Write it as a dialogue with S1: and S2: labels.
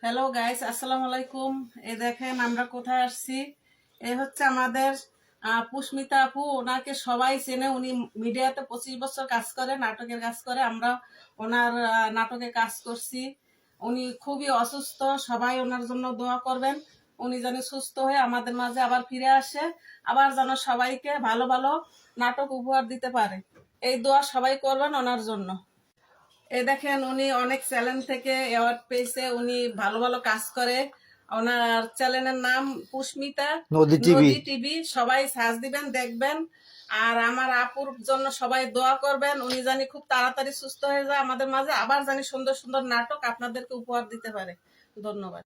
S1: Hello guys, আসসালামু আলাইকুম। এই দেখেন আমরা কোথায় আসছি। এই হচ্ছে আমাদের পুষ্মিতা আপু। ওনাকে সবাই চেনে। উনি মিডিয়াতে 25 বছর কাজ করে, নাটকের কাজ করে। আমরা ওনার নাটকে কাজ করছি। উনি খুবই অসুস্থ, সবাই ওনার জন্য দোয়া করবেন। উনি যেন সুস্থ হয়ে আমাদের মাঝে আবার ফিরে আসে, আবার যেন সবাইকে ভালো ভালো নাটক উপহার দিতে পারে। এই দোয়া সবাই করবেন ওনার জন্য। এই দেখেন উনি অনেক চ্যানেল থেকে অ্যাওয়ার্ড পেয়েছে। উনি ভালো ভালো কাজ করে। ওনার চ্যানেলের নাম পুষ্মিতা
S2: নদী টিভি।
S1: নদী টিভি। সবাই সার্চ দিবেন, দেখবেন। আর আমার আপুর জন্য সবাই দোয়া করবেন। উনি জানি খুব তাড়াতাড়ি সুস্থ হয়ে যায়, আমাদের মাঝে আবার জানি সুন্দর সুন্দর নাটক আপনাদেরকে উপহার দিতে পারে। ধন্যবাদ।